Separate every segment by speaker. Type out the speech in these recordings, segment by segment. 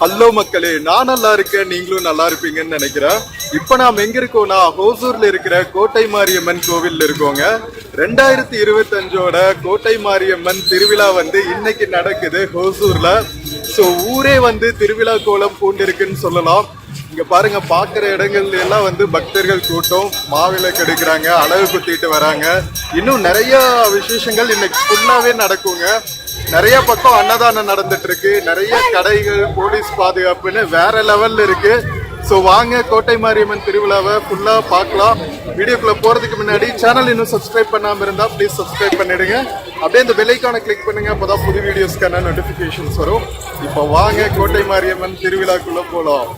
Speaker 1: Hello மக்களே, நான் நல்லா இருக்கேன், நீங்களும் நல்லா இருப்பீங்கன்னு நினைக்கிறேன். இப்ப நாம் எங்க இருக்கோம்னா ஹோசூர்ல இருக்கிற கோட்டை மாரியம்மன் கோவில் இருக்கோங்க. 2025ஓட கோட்டை மாரியம்மன் திருவிழா வந்து இன்னைக்கு நடக்குது ஹோசூர்ல. ஸோ ஊரே வந்து திருவிழா கோலம் பூண்டிருக்குன்னு சொல்லலாம். இங்க பாருங்க, பாக்குற இடங்கள்ல எல்லாம் வந்து பக்தர்கள் கூட்டம், மாவிளக்கு எடுக்கிறாங்க, அழகு குத்திட்டு வராங்க. இன்னும் நிறைய விசேஷங்கள் இன்னைக்கு ஃபுல்லாவே நடக்குங்க. நிறைய பக்கம் அன்னதானம் நடந்துட்டு இருக்கு, நிறைய கடைகள், போலீஸ் பாதுகாப்புன்னு வேற லெவல்ல இருக்கு. ஸோ வாங்க கோட்டை மாரியம்மன் திருவிழாவை ஃபுல்லா பார்க்கலாம். வீடியோக்குள்ள போறதுக்கு முன்னாடி சேனல் இன்னும் சப்ஸ்கிரைப் பண்ணாம இருந்தா ப்ளீஸ் சப்ஸ்கிரைப் பண்ணிடுங்க. அப்படியே இந்த பெல் ஐகானை கிளிக் பண்ணுங்க, அப்பதான் புது வீடியோஸ்க்கான நோட்டிபிகேஷன்ஸ் வரும். இப்போ வாங்க கோட்டை மாரியம்மன் திருவிழாக்குள்ள போலாம்.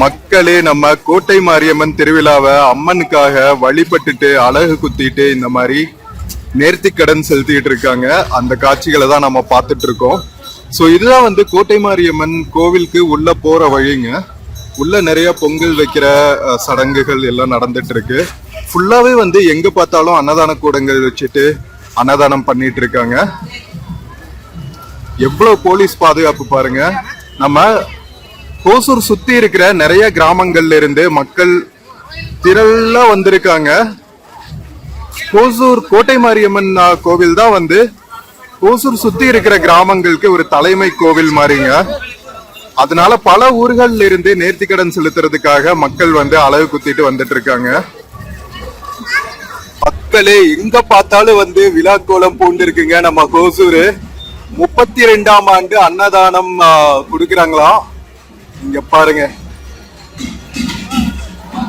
Speaker 1: மக்களே, நம்ம கோட்டை மாரியம்மன் திருவிழாவை அம்மனுக்காக வழிபட்டுட்டு அழகு குத்திட்டு இந்த மாதிரி நேர்த்தி கடன் செலுத்திட்டு இருக்காங்க. அந்த காட்சிகளை தான் நம்ம பார்த்துட்டு இருக்கோம். ஸோ இதுதான் வந்து கோட்டை மாரியம்மன் கோவிலுக்கு உள்ள போற வழிங்க. உள்ள நிறைய பொங்கல் வைக்கிற சடங்குகள் எல்லாம் நடந்துட்டு இருக்கு. ஃபுல்லாவே வந்து எங்க பார்த்தாலும் அன்னதான கூடங்கள் வச்சுட்டு அன்னதானம் பண்ணிட்டு இருக்காங்க. எவ்வளவு போலீஸ் பாதுகாப்பு பாருங்க. நம்ம ஹோசூர் சுத்தி இருக்கிற நிறைய கிராமங்கள்ல இருந்து மக்கள் திரளா வந்திருக்காங்க. ஹோசூர் கோட்டை மாரியம்மன் கோவில் தான் வந்து ஹோசூர் சுத்தி இருக்கிற கிராமங்களுக்கு ஒரு தலைமை கோவில் மாதிரிங்க. அதனால பல ஊர்கள்ல இருந்து நேர்த்திக்கடன் செலுத்துறதுக்காக மக்கள் வந்து அழகு குத்திட்டு வந்துட்டு இருக்காங்க. மக்களே, எங்க பார்த்தாலும் வந்து விழா கோலம் பூண்டு இருக்குங்க. நம்ம ஹோசூர் 32ஆம் ஆண்டு அன்னதானம் கொடுக்கறாங்களாம். இங்க பாருங்க,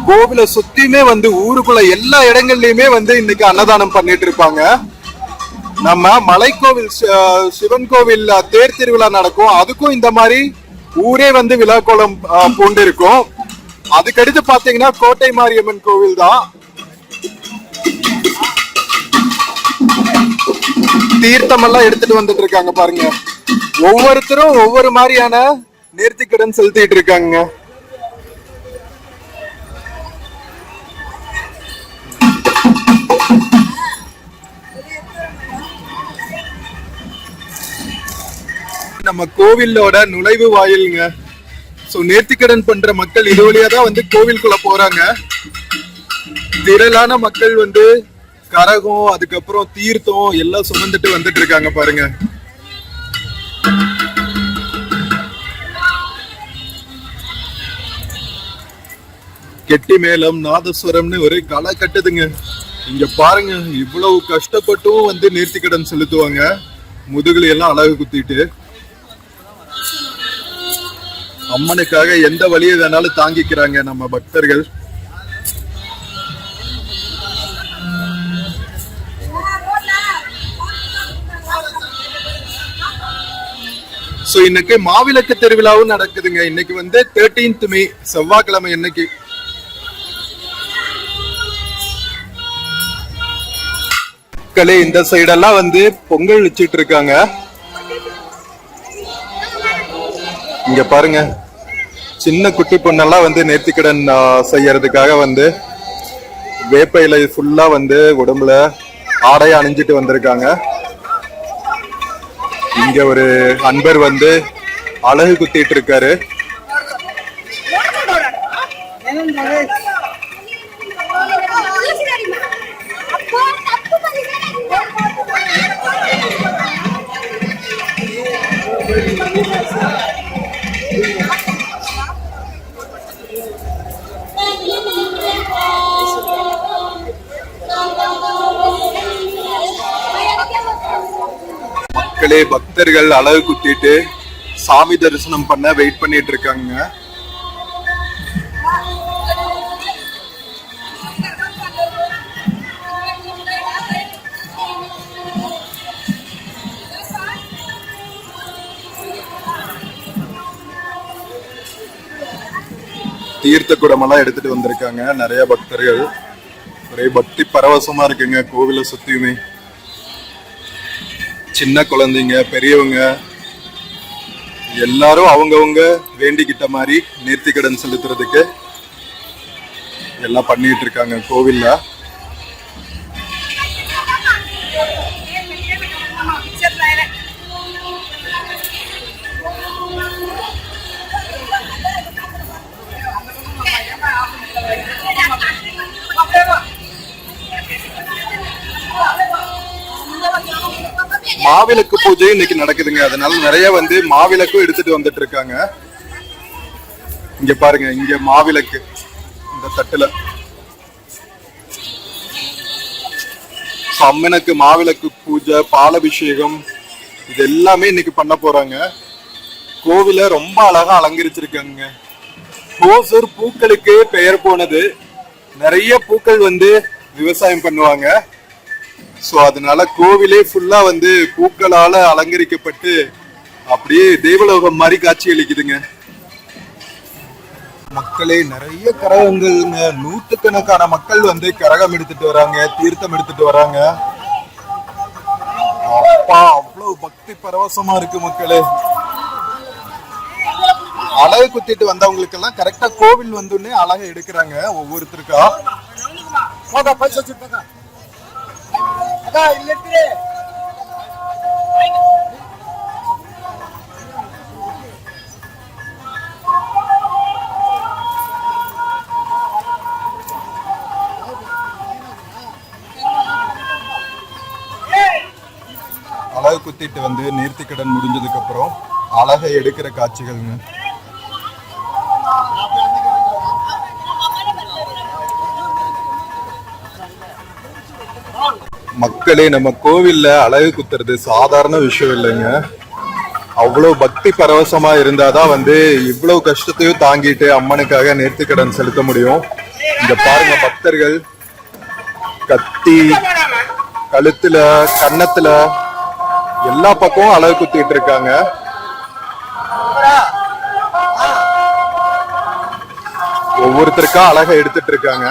Speaker 1: கோவிலை சுத்தியுமே வந்து ஊருக்குள்ள எல்லா இடங்கள்லயுமே வந்து இன்னைக்கு அன்னதானம் பண்ணிட்டு இருப்பாங்க. நம்ம மலைக்கோவில் சிவன் கோவில் தேர் திருவிழா நடக்கும், அதுக்கும் இந்த மாதிரி ஊரே வந்து விழா கோலம் பூண்டு இருக்கும். அதுக்கடுத்து பாத்தீங்கன்னா கோட்டை மாரியம்மன் கோவில் தான். தீர்த்தம் எல்லாம் எடுத்துட்டு வந்துட்டு இருக்காங்க பாருங்க. ஒவ்வொருத்தரும் ஒவ்வொரு மாதிரியான நேர்த்திக்கடன் செலுத்திட்டு இருக்காங்க. நம்ம கோவிலோட நுழைவு வாயிலுங்க. சோ நேர்த்திக்கடன் பண்ற மக்கள் இது வழியா தான் வந்து கோவிலுக்குள்ள போறாங்க. திரளான மக்கள் வந்து கரகம், அதுக்கப்புறம் தீர்த்தம் எல்லாம் சுமந்துட்டு வந்துட்டு இருக்காங்க பாருங்க. கெட்டி மேளம், நாதஸ்வரம்னு ஒரே களை கட்டுதுங்க. இங்க பாருங்க, இவ்வளவு கஷ்டப்பட்டும் வந்து நேர்த்திக்கடன் செலுத்துவாங்க. முதுகுல எல்லாம் அழகு குத்திட்டு அம்மனுக்காக எந்த வழியை வேணாலும் தாங்கிக்கிறாங்க நம்ம பக்தர்கள். சோ இன்னைக்கு மாவிளக்கு திருவிழாவும் நடக்குதுங்க. இன்னைக்கு வந்து 13th மே செவ்வாய்க்கிழமை. இன்னைக்கு மக்களே, இந்த சைடெல்லாம் வந்து பொங்கல் வச்சிட்டு இருக்காங்க. இங்க பாருங்க, சின்ன குட்டி பொண்ணெல்லாம் வந்து நேர்த்திக்கடன் செய்யறதுக்காக வந்து வேப்ப இலை ஃபுல்லா வந்து உடம்புல ஆடைய அணிஞ்சிட்டு வந்திருக்காங்க. இங்க ஒரு அன்பர் வந்து அழகு குத்திட்டு இருக்காரு. மக்களே, பக்தர்கள் அழகு குத்திட்டு சாமி தரிசனம் பண்ண வெயிட் பண்ணிட்டு இருக்காங்க. தீர்த்த குடமெல்லாம் எடுத்துட்டு வந்திருக்காங்க நிறைய பக்தர்கள். ஒரே பக்தி பரவசமா இருக்குங்க கோவிலை சுத்தியுமே. சின்ன குழந்தைங்க, பெரியவங்க எல்லாரும் அவங்கவுங்க வேண்டிக்கிட்ட மாதிரி நேர்த்திக்கடன் செலுத்துறதுக்கு எல்லாம் பண்ணிட்டு இருக்காங்க கோவில்ல. மாவிளக்கு பூஜை இன்னைக்கு நடக்குதுங்க. அதனால நிறைய வந்து மாவிளக்கும் எடுத்துட்டு வந்துட்டு இருக்காங்க. இங்க பாருங்க, இங்க மாவிளக்கு இந்த தட்டுல அம்மனுக்கு மாவிளக்கு பூஜை, பாலபிஷேகம் இது எல்லாமே இன்னைக்கு பண்ண போறாங்க. கோவில ரொம்ப அழகா அலங்கரிச்சிருக்காங்க. ஓசூர் பூக்களுக்கு பெயர் போனது. நிறைய பூக்கள் வந்து விவசாயம் பண்ணுவாங்க. சோ அதனால கோவிலே ஃபுல்லா வந்து பூக்களால அலங்கரிக்கப்பட்டு அப்படியே தேவலோகம் மாதிரி காட்சி அளிக்குதுங்க. மக்களே நிறைய கரகங்கள்ங்க, நூற்றுக்கணக்கான மக்கள் வந்து கரகம் எடுத்துட்டு வராங்க, தீர்த்தம் எடுத்துட்டு வராங்க. அப்பா அவ்வளவு பக்தி பரவசமா இருக்கு மக்களே. அழகு குத்திட்டு வந்தவங்களுக்கு எல்லாம் கரெக்டா கோவில் வந்துன்னே அழகை எடுக்கிறாங்க ஒவ்வொருத்தருக்கா. அழகு குத்திட்டு வந்து நேர்த்திக்கடன் முடிஞ்சதுக்கு அப்புறம் அழகை எடுக்கிற காட்சிகள்ங்க. மக்களே, நம்ம கோவில்ல அழகு குத்துறது சாதாரண விஷயம் இல்லைங்க. அவ்வளவு பக்தி பரவசமா இருந்தாதான் வந்து இவ்வளவு கஷ்டத்தையும் தாங்கிட்டு அம்மனுக்காக நேர்த்திக்கடன் செலுத்த முடியும். இங்க பாருங்க, பக்தர்கள் கத்தி, கழுத்துல, கன்னத்துல எல்லா பக்கமும் அழகு குத்திட்டு இருக்காங்க. ஒவ்வொருத்தருக்கா அழகை எடுத்துட்டு இருக்காங்க.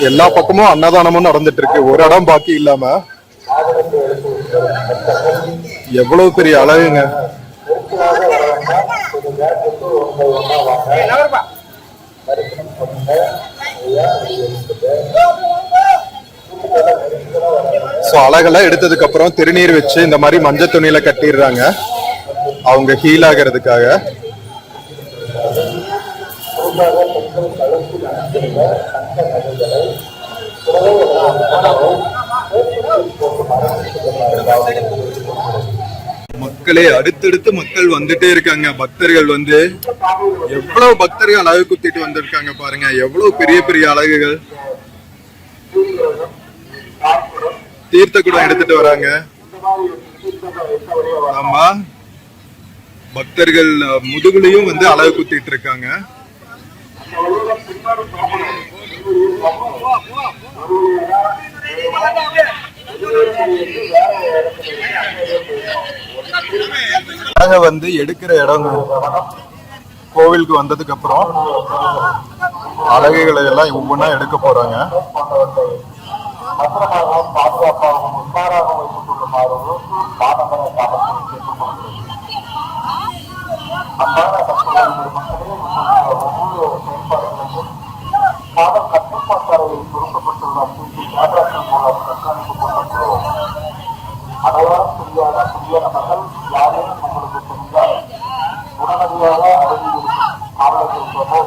Speaker 1: எல்லா பக்கமும் அன்னதானமும் நடந்துட்டு இருக்கு, ஒரு இடம் பாக்கி இல்லாம. எவ்வளவு பெரிய அழகுங்க. அழகெல்லாம் எடுத்ததுக்கு அப்புறம் திருநீர் வச்சு இந்த மாதிரி மஞ்சள் துணியில கட்டிடுறாங்க அவங்க ஹீல் ஆகிறதுக்காக. மக்களே, அடுத்தடுத்து மக்கள் வந்துட்டே இருக்காங்க. பக்தர்கள் வந்து எவ்வளவு பக்தர்கள் அழகு குத்திட்டு வந்திருக்காங்க பாருங்க. எவ்வளவு பெரிய பெரிய அழகுகள். தீர்த்த குடம் எடுத்துட்டு வராங்க. ஆமா, பக்தர்கள் முதுகுலையும் வந்து அழகு குத்திட்டு இருக்காங்க. அழக வந்து எடுக்கிற இடம் கோவிலுக்கு வந்ததுக்கு அப்புறம் அழகுகளை எல்லாம் ஒவ்வொன்றா எடுக்க போறாங்க. பாதுகாப்பாகவும் உஷாராக வைத்துக் கொள்ளுமாறும் அன்பான பக்தர்கள் ஒவ்வொரு செயல்பாடுகளுக்கும் பாதம் கட்டுப்பாட்டாளர்கள் கொடுக்கப்பட்டுள்ள கேமராக்கள் மூலம் கண்காணிக்கப்பட்டுள்ளோம். அடையாளம் தெரியாத புதிய நபர்கள் யாரேனும் உங்களுக்கு தெரிந்தால் உடனடியாக அருகில் இருக்கும் காவலர்களுக்கோ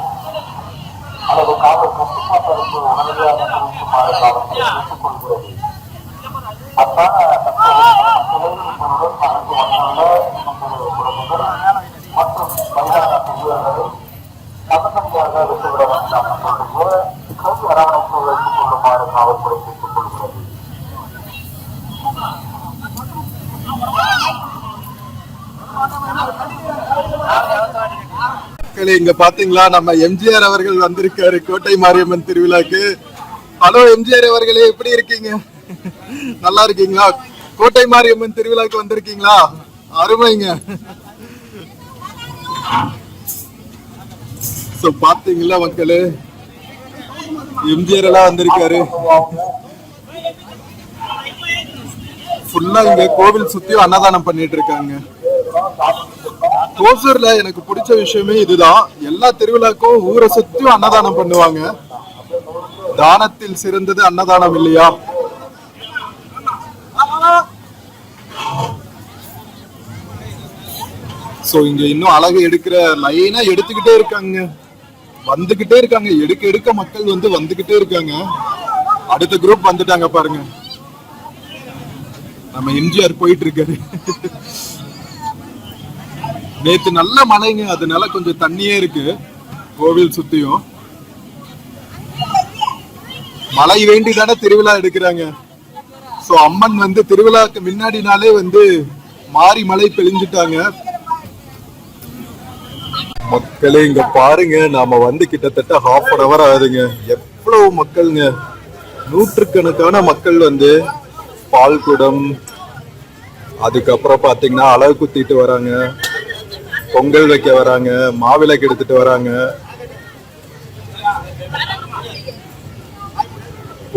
Speaker 1: அல்லது காவல் கட்டுப்பாட்டருக்கு உடனடியாக தெரிவிக்குமாறு காவல்துறை கேட்டுக் கொள்கிறது. அத்தான மக்களுடன் அனைத்து வந்துள்ள குடும்பங்கள் மற்றும் வயதான பெரியவர்களை சமசரியாக விட்டுவிட வேண்டாம் என்பது கல்வி அரவணைப்பு வைத்துக் கொள்ளுமாறு காவல்துறை கேட்டுக் கொள்கிறது. இங்க பாத்தீங்களா, நம்ம எம்ஜிஆர் அவர்கள் வந்திருக்காரு கோட்டை மாரியம்மன் திருவிழாக்கு. ஹலோ எம்ஜிஆர் அவர்களே, எப்படி இருக்கீங்க? நல்லா இருக்கீங்களா? கோட்டை மாரியம்மன் திருவிழாக்கு வந்திருக்கீங்களா? அருமைங்க. பாத்தீங்களா மக்களே, எம்ஜிஆர் எல்லாம் வந்திருக்காரு. ஃபுல்லா இங்க கோவில் சுத்தியும் அன்னதானம் பண்ணிட்டு இருக்காங்க. ஓசூர்ல எனக்கு பிடிச்ச விஷயமே இதுதான். எல்லா திருவிழாக்கும் ஊரை சுத்தியும் அன்னதானம் பண்ணுவாங்க. தானத்தில் சிறந்தது அன்னதானம் இல்லையா? சோ இங்க இன்னும் அழகு எடுக்கிற லைனா எடுத்துக்கிட்டே இருக்காங்க. வந்துகிட்டே இருக்காங்க, எடுக்க எடுக்க மக்கள் வந்து வந்துகிட்டே இருக்காங்க. அடுத்த குரூப் வந்துட்டாங்க பாருங்க. நம்ம எம்ஜிஆர் போயிட்டு இருக்காரு. நேத்து நல்ல மழைங்க, அதனால கொஞ்சம் தண்ணியே இருக்கு கோவில் சுத்தியும். மழை வேண்டி தானே திருவிழா எடுக்கிறாங்க. சோ அம்மன் வந்து திருவிழாக்கு முன்னாடி நாளே வந்து மாறி மழை பெழிஞ்சிட்டாங்க. மக்களே இங்க பாருங்க, நாம வந்து கிட்டத்தட்ட ½ an hour ஆகுதுங்க. எவ்வளவு மக்கள்ங்க, நூற்றுக்கணக்கான மக்கள் வந்து பால் குடம், அதுக்கப்புறம் பாத்தீங்கன்னா அலகு குத்திட்டு வராங்க, பொங்கல் வைக்க வராங்க, மாவிளக்கு எடுத்துட்டு வராங்க.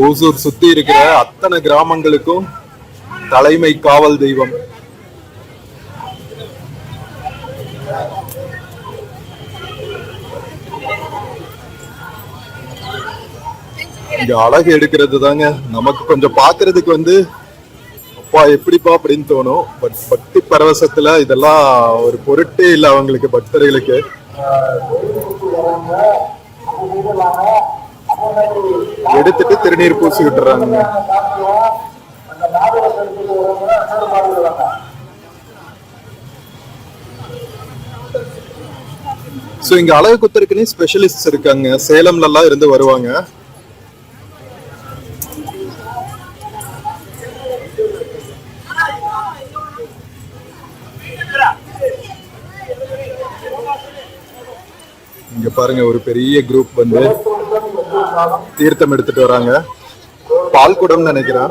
Speaker 1: ஓசூர் சுத்தி இருக்கிற அத்தனை கிராமங்களுக்கும் தலைமை காவல் தெய்வம். இங்க அழகு எடுக்கிறது தாங்க நமக்கு கொஞ்சம் பாக்குறதுக்கு வந்து அப்பா எப்படிப்பா அப்படின்னு தோணும். பட் பக்தி பரவசத்துல இதெல்லாம் ஒரு பொருட்டே இல்லை அவங்களுக்கு, பக்தர்களுக்கு. எடுத்துட்டு திருநீர் பூசி விட்டுறாங்க. சோ இங்க அழகு குத்துறதுக்குன்னே ஸ்பெஷலிஸ்ட் இருக்காங்க, சேலம்ல எல்லாம் இருந்து வருவாங்க. இங்க பாருங்க, ஒரு பெரிய குரூப் வந்து தீர்த்தம் எடுத்துட்டு வராங்க. பால் குடம் நினைக்கிறேன்.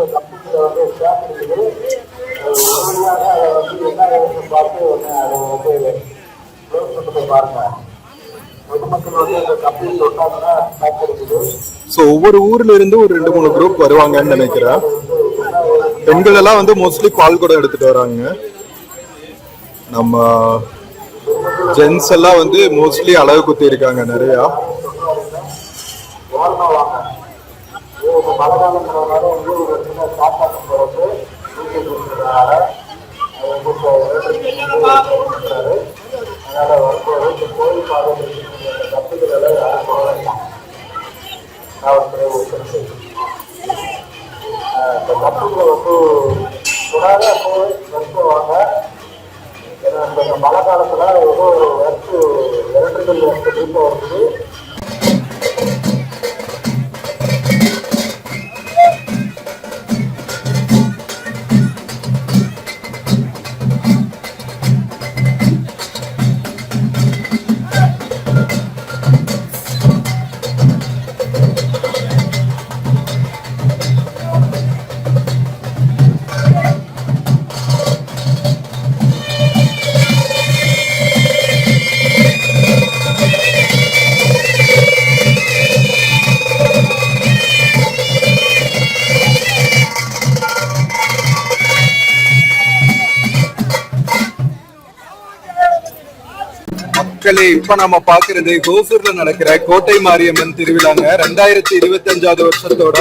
Speaker 1: ஒவ்வொரு ஊர்ல இருந்து ஒரு 2-3 குரூப் வருவாங்கன்னு நினைக்கிறேன். பெண்கள் எல்லாம் வந்து மோஸ்ட்லி பால் குடம் எடுத்துட்டு வராங்க. நம்ம ஜென்ஸ் எல்லாம் வந்து மோஸ்ட்லி அழகு குத்தி இருக்காங்க நிறைய. மழை காலத்துல ஏதோ எலக்ட்ரிக்கல் வருது. மக்களே, இப்ப நம்ம பாக்குறது ஓசூர்ல நடக்கிற கோட்டை மாரியம்மன் திருவிழாங்க. 2025 வருஷத்தோட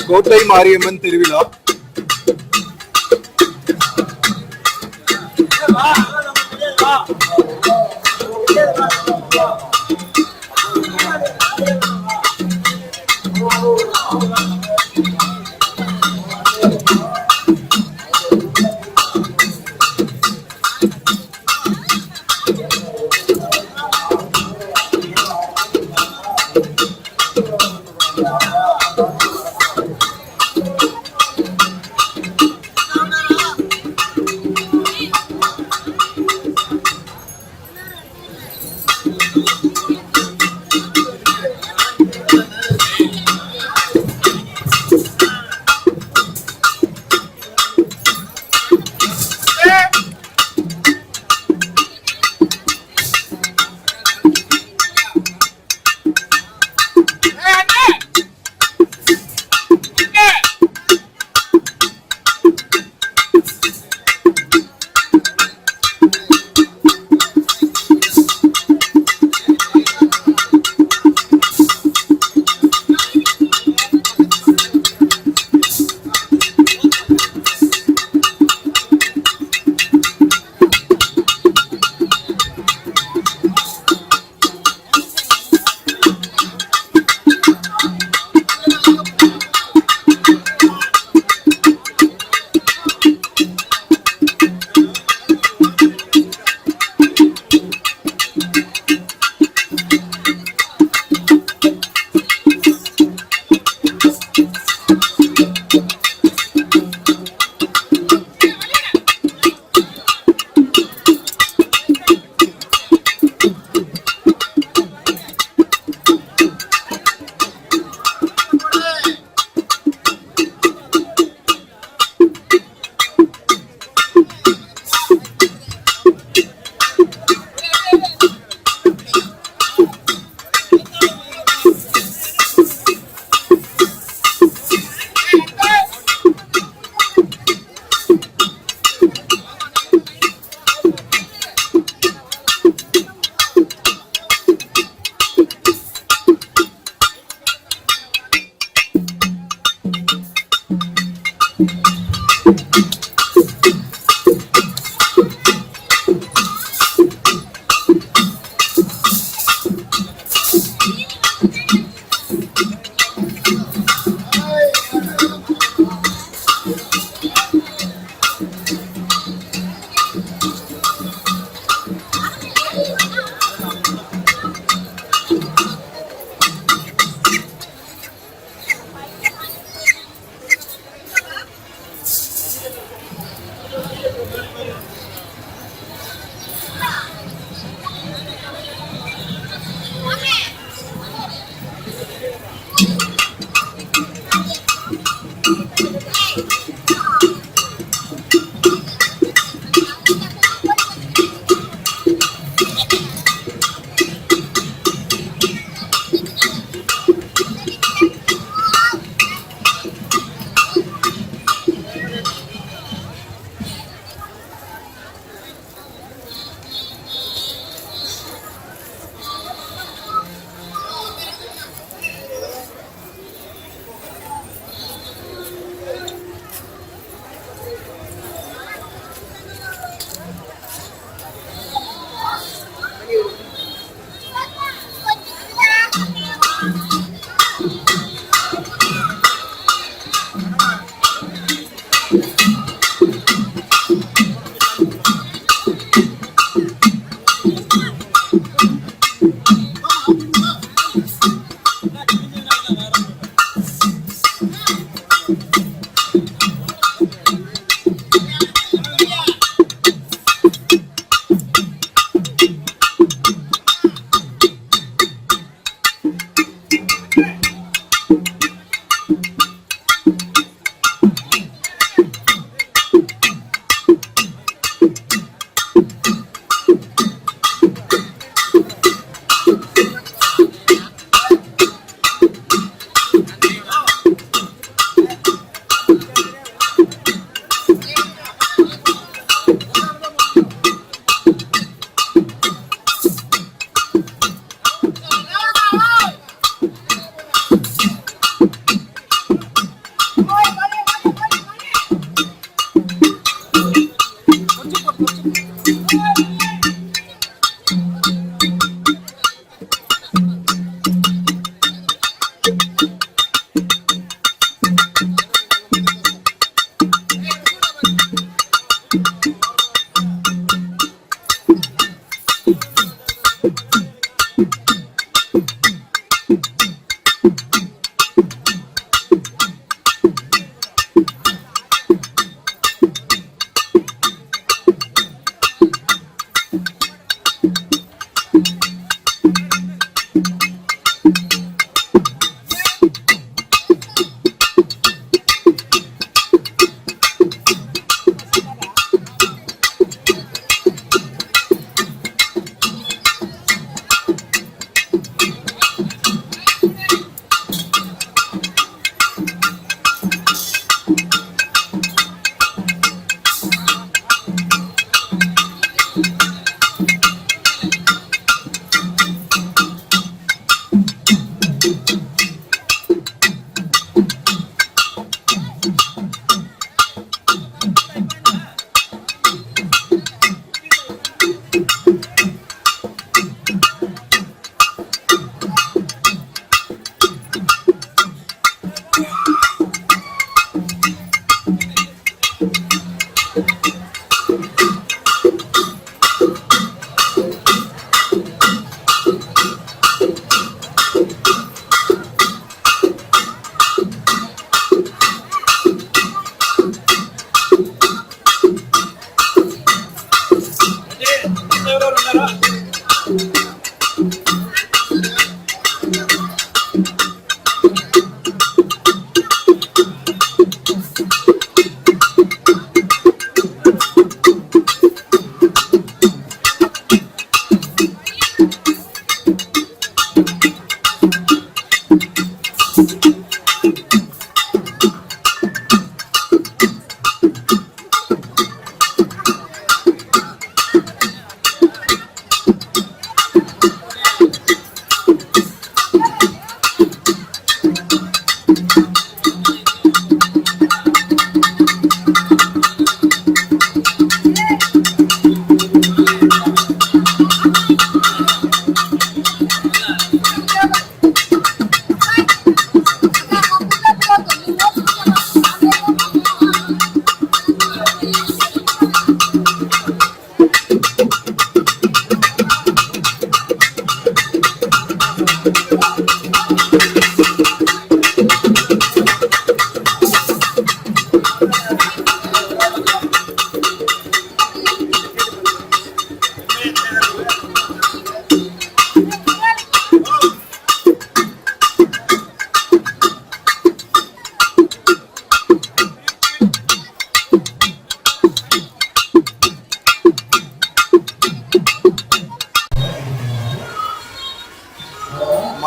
Speaker 1: கோட்டை மாரியம்மன் திருவிழா.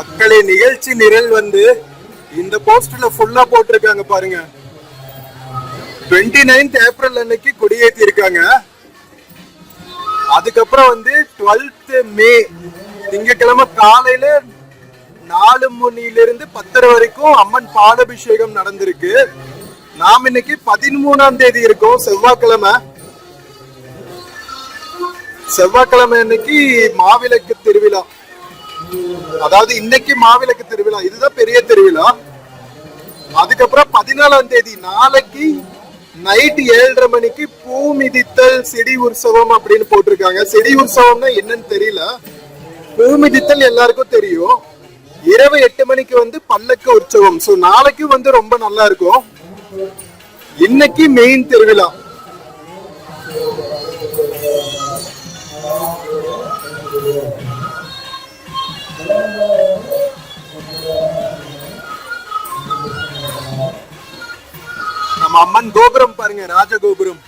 Speaker 1: மக்களே நிகழ்ச்சி நிரல் வந்து இந்த போஸ்டர்ல ஃபுல்லா போட்டிருக்காங்க பாருங்க. 29th ஏப்ரல் அன்னைக்கு கொடியேற்றி இருக்காங்க. அதுக்கப்புறம் வந்து 12th மே திங்கட்கிழமை காலையில 4 மணிலிருந்து 10 வரைக்கும் அம்மன் பாலாபிஷேகம் நடந்திருக்கு. நாம் இன்னைக்கு 13ஆம் தேதி இருக்கோம், செவ்வாய்க்கிழமை. செவ்வாய்க்கிழமை அன்னைக்கு மாவிளக்கு திருவிழா, அதாவது இன்னைக்கு மாவிளக்கு திருவிழா, இதுதான் பெரிய திருவிழா. அதுக்கப்புறம் 14ஆம் தேதி நாளைக்கு நைட் 7:30 மணிக்கு பூ மிதித்தல் செடி உற்சவம் அப்படின்னு போட்டிருக்காங்க. செடி உற்சவம்னா என்னன்னு தெரியல. பூ மிதித்தல் எல்லாருக்கும் தெரியும். இரவு 8 மணிக்கு வந்து பல்லக்கு உற்சவம். சோ நாளைக்கு வந்து ரொம்ப நல்லா இருக்கும். இன்னைக்கு மெயின் திருவிழா. நம்ம அம்மன் கோபுரம் பாருங்க, ராஜகோபுரம்.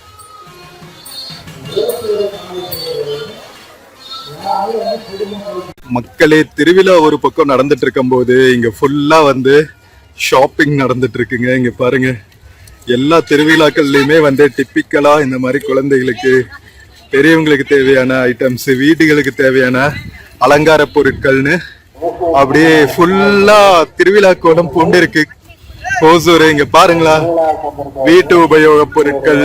Speaker 1: மக்களே திருவிழா ஒரு பக்கம் நடந்துட்டு இருக்கும் போது இங்க ஃபுல்லா வந்து ஷாப்பிங் நடந்துட்டு இருக்குங்க. இங்க பாருங்க, எல்லா திருவிழாக்கள்லயுமே வந்து டிப்பிக்கலா இந்த மாதிரி குழந்தைகளுக்கு பெரியவங்களுக்கு தேவையான ஐட்டம்ஸ், வீடுகளுக்கு தேவையான அலங்கார பொருட்கள்னு அப்படியே ஃபுல்லா திருவிழா கோலம் பூண்டு இருக்கு ஓசூர். இங்க பாருங்களா, வீட்டு உபயோக பொருட்கள்,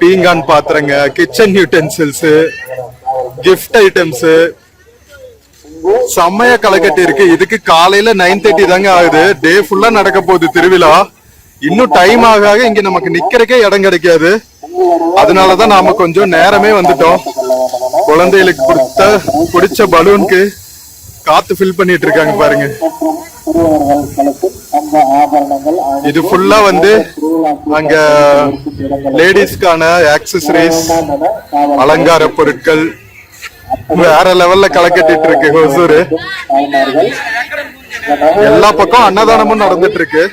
Speaker 1: பீங்கான் பாத்திரங்க, கிச்சன் யூட்டென்சில்ஸ், கிஃப்ட் ஐட்டம்ஸ் செம்மையா களைக்கட்டி இருக்கு. இதுக்கு காலையில 9:30 தாங்க ஆகுது. டே ஃபுல்லா நடக்க போகுது திருவிழா. இன்னும் டைம் ஆக இங்க நமக்கு நிக்கிறக்கே இடம் கிடைக்காது. அதனாலதான் நாம கொஞ்சம் நேரமே வந்துட்டோம். குழந்தைகளுக்கு பிடிச்ச பலூனுக்கு காத்து ஃபில் பண்ணிட்டு இருக்காங்க பாருங்க. இது ஃபுல்லா வந்து அங்க லேடிஸ்க்கான ஆக்சசரிஸ், அலங்கார பொருட்கள் வேற லெவல்ல களைக்கட்டிட்டு இருக்கு ஹொசூர். எல்லா பக்கம் அன்னதானமும் நடந்துட்டு இருக்கு.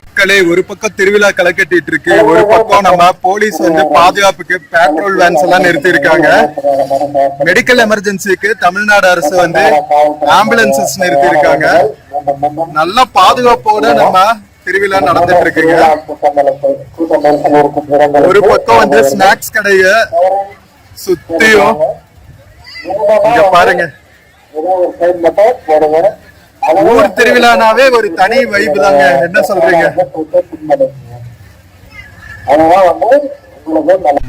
Speaker 1: மக்களே ஒரு பக்கம் திருவிழா களைக்கட்டிட்டு இருக்கு, ஒரு பக்கம் நம்ம போலீஸ் வந்து பாதுகாப்புக்கு பேட்ரோல் வேன்ஸ் எல்லாம் நிறுத்தி இருக்காங்க. மெடிக்கல் எமர்ஜென்சிக்கு தமிழ்நாடு அரசு வந்து ஆம்புலன்சஸ் நிறுத்தி இருக்காங்க. நல்ல பாதுகாப்போட நம்ம திருவிழா நடந்துட்டு இருக்குங்க. ஒரு பக்கம் வந்து ஸ்நாக்ஸ் கடைய சுத்தியும் இங்க பாருங்க. ஊர் திருவிழானாவே ஒரு தனி வைப்பு தாங்க, என்ன சொல்றீங்க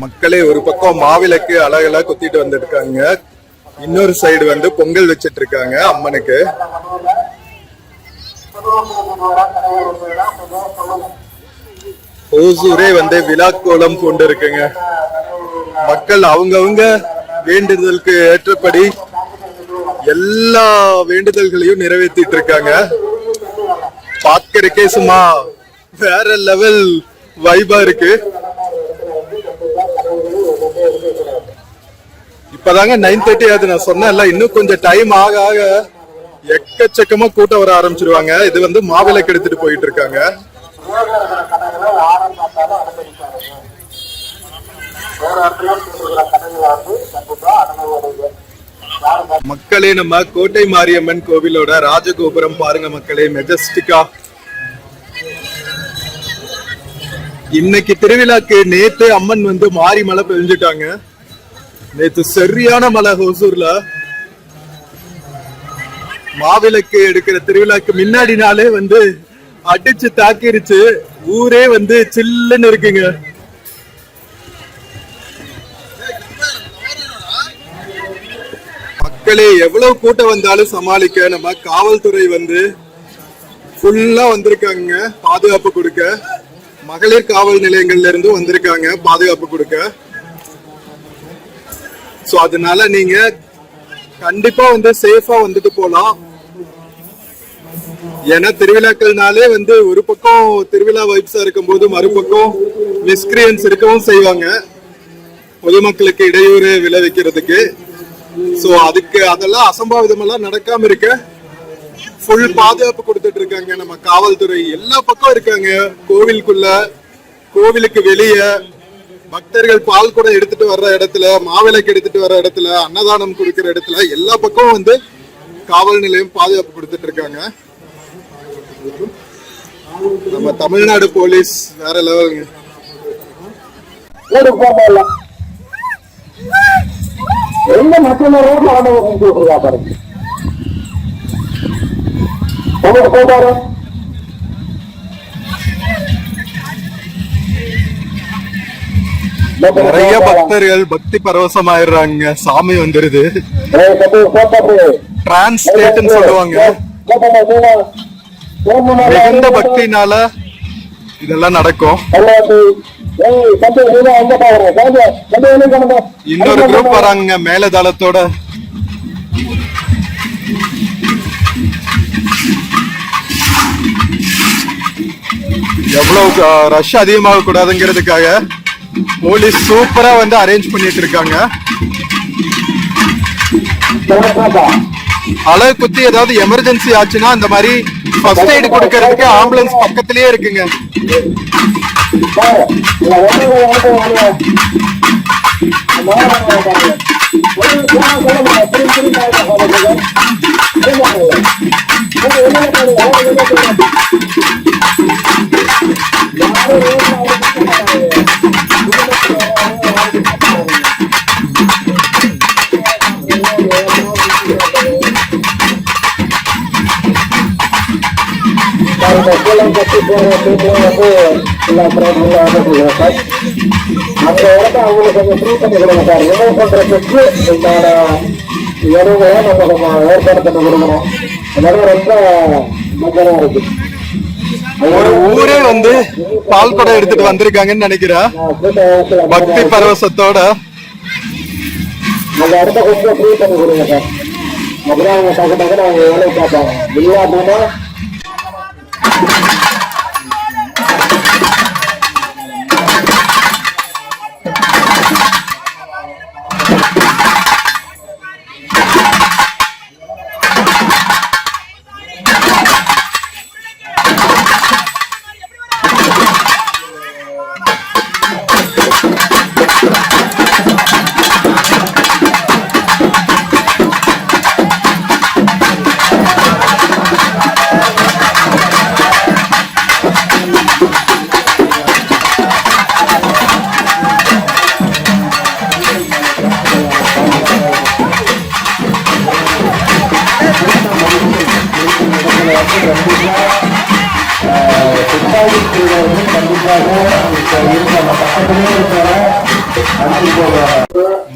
Speaker 1: மக்களே? ஒரு பக்கம் மாவிளக்கு அழகலா குத்திட்டு வந்துட்டு இருக்காங்க, இன்னொரு சைடு வந்து பொங்கல் வச்சிட்டு இருக்காங்க அம்மனுக்கு. ஓசூரே வந்து விழாக்கோலம் கொண்டு இருக்குங்க. மக்கள் அவங்கவுங்க வேண்டுதலுக்கு ஏற்றபடி எல்லா வேண்டுதல்களையும் நிறைவேற்றிட்டு இருக்காங்க. பார்க்கறக்கே சும்மா வேற லெவல் வைபா இருக்கு. இப்பதாங்க 9:30 ஆகுது. நான் சொன்னேன்ல, இன்னும் கொஞ்சம் டைம் ஆக ஆக எக்கச்சக்கமா கூட்டம் வர ஆரம்பிச்சிருவாங்க. இது வந்து மாவிளக்கு எடுத்துட்டு போயிட்டு இருக்காங்க. மக்களே நம்ம கோட்டை மாரியம்மன் கோவிலோட ராஜகோபுரம் பாருங்க மக்களே, மெஜஸ்டிக்கா. இன்னைக்கு திருவிழாக்கு நேத்து அம்மன் வந்து மாறி மழை பெஞ்சிட்டாங்க. நேத்து சரியான மழை ஹொசூர்ல. மாவிளக்கு எடுக்கிற திருவிழாக்கு முன்னாடி நாளே வந்து அடிச்சு தாக்கிருச்சு. ஊரே வந்து சில்லுன்னு இருக்குங்க. மக்களே எவ்வளவு கூட்டம் வந்தாலும் சமாளிக்க நம்ம காவல்துறை வந்து ஃபுல்லா வந்திருக்காங்க பாதுகாப்பு கொடுக்க. மகளிர் காவல் நிலையங்கள்ல இருந்தும் வந்திருக்காங்க பாதுகாப்பு கொடுக்க. சோ அதனால நீங்க கண்டிப்பா வந்து சேஃபா வந்துட்டு போலாம். ஏன்னா திருவிழாக்கள்னாலே வந்து ஒரு பக்கம் திருவிழா வைப்ஸா இருக்கும் போது மறுபக்கம் மிஸ்கிரியன்ஸ் இருக்கவும் செய்வாங்க, பொதுமக்களுக்கு இடையூறு விளைவிக்கிறதுக்கு. சோ அதுக்கு அதெல்லாம் அசம்பாவிதம் எல்லாம் நடக்காம இருக்க ஃபுல் பாதுகாப்பு கொடுத்துட்டு இருக்காங்க நம்ம காவல்துறை. எல்லா பக்கம் இருக்காங்க, கோவிலுக்குள்ள, கோவிலுக்கு வெளியே, பக்தர்கள் பால் கூட எடுத்துட்டு வர்ற இடத்துல, மாவிளக்கு எடுத்துட்டு வர்ற இடத்துல, அன்னதானம் கொடுக்கிற இடத்துல எல்லா பக்கமும் வந்து காவல் நிலையம் பாதுகாப்பு கொடுத்துட்டு இருக்காங்க. நம்ம தமிழ்நாடு போலீஸ் வேற லெவலுங்க.
Speaker 2: எந்த மற்ற ரோட்ல பாருங்க
Speaker 1: நிறைய பக்தர்கள் பக்தி பரவசமாயிடுறாங்க. சாமி வந்துருது. டிரான்ஸ்லேட்னு சொல்லுவாங்க. மிகுந்த பக்தினால இதெல்லாம் நடக்கும். இன்னொரு குரூப் வராங்க மேலதாளத்தோட. எவ்வளவு ரஷ் அதிகமாக கூடாதுங்கிறதுக்காக போலீஸ் சூப்பரா வந்து அரேஞ்ச் பண்ணிட்டு இருக்காங்க. அழகு குத்தி ஏதாவது எமர்ஜென்சி ஆச்சுன்னா அந்த மாதிரி ஃபர்ஸ்ட் எய்ட் கொடுக்கறதுக்கு ஆம்புலன்ஸ் பக்கத்திலேயே இருக்குங்க.
Speaker 2: அந்த இடத்த அவங்களுக்கு கொஞ்சம் ஃப்ரீ பண்ணி கொடுங்க சார். ரிமூவ் பண்றதுக்கு உண்டான இடங்களை நம்ம கொஞ்சம் ஏற்பாடு பண்ணி கொடுக்கணும். அதனால ரொம்ப மஞ்சளா இருக்கு.
Speaker 1: ஒரு ஊரே வந்து பால் குடம் எடுத்துட்டு வந்திருக்காங்கன்னு நினைக்கிறேன் பக்தி பரவசத்தோட.
Speaker 2: அந்த இடத்த கொஞ்சம் ஃப்ரீ பண்ணி கொடுங்க சார். அப்படியே அவங்க டக்கு டக்குன்னு அவங்க வேலையை பார்ப்பாங்க. இல்லாம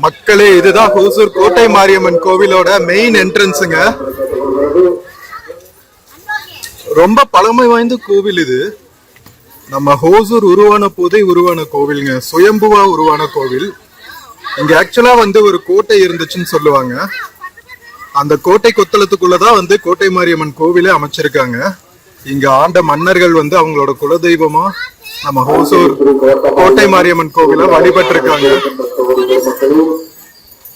Speaker 1: மக்களே, இதுதான் ஹோசூர் கோட்டை மாரியம்மன் கோவிலோட மெயின் என்ட்ரன்ஸுங்க. ரொம்ப பழமை வாய்ந்த கோவில் இது. நம்ம ஹோசூர் உருவான போதே உருவான கோவிலுங்க. சுயம்புவா உருவான கோவில். இங்க ஆக்சுவலா வந்து ஒரு கோட்டை இருந்துச்சுன்னு சொல்லுவாங்க. அந்த கோட்டை கொத்தளத்துக்குள்ளதான் வந்து கோட்டை மாரியம்மன் கோவிலே அமைச்சிருக்காங்க. இங்க ஆண்ட மன்னர்கள் வந்து அவங்களோட குலதெய்வமா நம்ம ஹோசூர் கோட்டை மாரியம்மன் கோவில வழிபட்டு இருக்காங்க.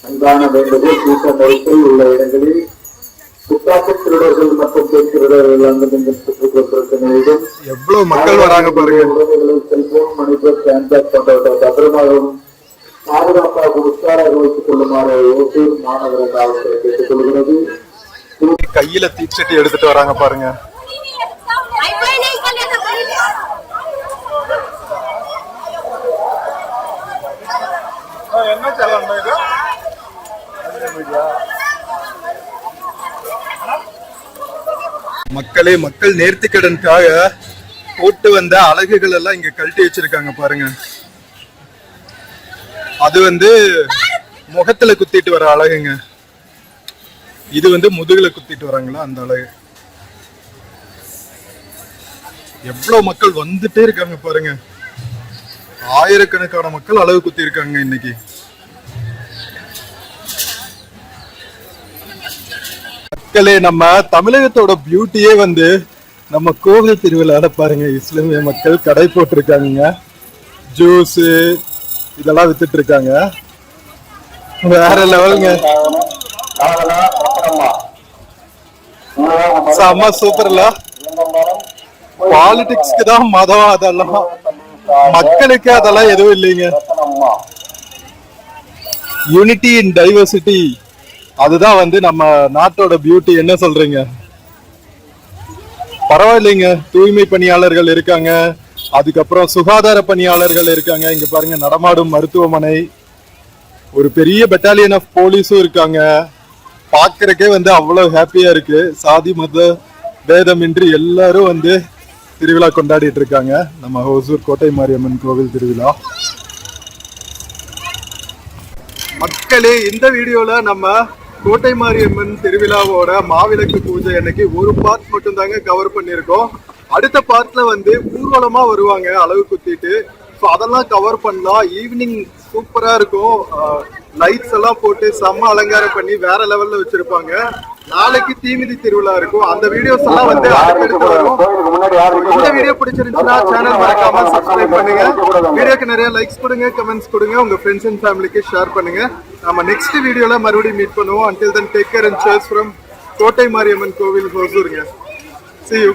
Speaker 2: அன்பான வேண்டுகோள், கூட்ட நெரிசல் உள்ள இடங்களில் துப்பாக்கி திருடர்கள் மற்றும் பெண் திருடர்கள் அங்கிருந்து சுற்றுக் கொண்டிருக்கும்.
Speaker 1: எவ்வளவு மக்கள் வராங்க பாருங்க.
Speaker 2: செல்போன், மணிபர், ஹேண்ட்பேக் போன்றவற்றை பத்திரமாகவும் பாதுகாப்பாக உற்சாராக வைத்துக் கொள்ளுமாறு ஓசூர் மாநகர காவல்துறை கேட்டுக் கொள்கிறது.
Speaker 1: கையில தீச்சட்டி எடுத்துட்டு வராங்க பாருங்க. மக்களே, மக்கள் நேர்த்திக்கடனுக்காக போட்டு வந்த அலகுகள் எல்லாம் இங்க கழட்டி வச்சிருக்காங்க பாருங்க. அது வந்து முகத்துல குத்திட்டு வர அழகுங்க. இது வந்து முதுகுல குத்திட்டு வராங்களா அந்த அழகு. எவ்வளவு மக்கள் வந்துட்டே இருக்காங்க பாருங்க. ஆயிரக்கணக்கான மக்கள் அழகு குத்தி இருக்காங்க இன்னைக்கு. மக்களே, நம்ம தமிழகத்தோட பியூட்டியே வந்து நம்ம கோவில் திருவிழாட பாருங்க. இஸ்லாமிய மக்கள் கடை போட்டிருக்காங்க. ஜூஸ் இதெல்லாம் வித்துட்டு இருக்காங்க. வேற லெவலுங்க. செம்ம சூப்பர்ல. பாலிடிக்ஸ்க்கு தான் மதம், அதெல்லாம் மக்களுக்கு அதெல்லாம் எதுவும் இல்லைங்க. யூனிட்டி இன் டைவர்சிட்டி, அதுதான் வந்து நம்ம நாட்டோட பியூட்டி. என்ன சொல்றீங்க? பரவாயில்லைங்க. தூய்மை பணியாளர்கள் இருக்காங்க, அதுக்கப்புறம் சுகாதார பணியாளர்கள் இருக்காங்க. இங்க பாருங்க, நடமாடும் மருத்துவமனை, ஒரு பெரிய பெட்டாலியன் ஆஃப் போலீஸும் இருக்காங்க. பாக்குறக்கே வந்து அவ்வளவு ஹாப்பியா இருக்கு. சாதி மத பேதமின்றி எல்லாரும் வந்து திருவிழா கொண்டாடிட்டு இருக்காங்க. நம்ம ஹோசூர் கோட்டை மாரியம்மன் கோவில் திருவிழா. மக்களே, இந்த வீடியோல நம்ம கோட்டை மாரியம்மன் திருவிழாவோட மாவிளக்கு பூஜை அன்னைக்கு ஒரு பார்ட் மட்டும் தாங்க கவர் பண்ணியிருக்கோம். அடுத்த பார்ட்ல வந்து ஊர்வலமா வருவாங்க அளவு குத்திட்டு. ஸோ அதெல்லாம் கவர் பண்ணலாம். ஈவினிங் சூப்பரா இருக்கும். லைட்ஸ் எல்லாம் போட்டு செம்ம அலங்காரம் பண்ணி வேற லெவல்ல வச்சிருப்பாங்க. நாளைக்கு தீமிதி திருவிழா இருக்கும். அந்த வீடியோஸ் எல்லாம் வந்து அடுத்தடுத்து வரும். இந்த வீடியோ பிடிச்சிருந்துச்சுன்னா சேனல் மறக்காம சப்ஸ்கிரைப் பண்ணுங்க. வீடியோக்கு நிறைய லைக்ஸ் கொடுங்க, கமெண்ட்ஸ் கொடுங்க, உங்க ஃப்ரெண்ட்ஸ் அண்ட் ஃபேமிலிக்கு ஷேர் பண்ணுங்க. நம்ம நெக்ஸ்ட் வீடியோல மறுபடியும் மீட் பண்ணுவோம். until then take care and cheers from கோட்டை மாரியம்மன் கோவில் ஹோசூருங்க. See you.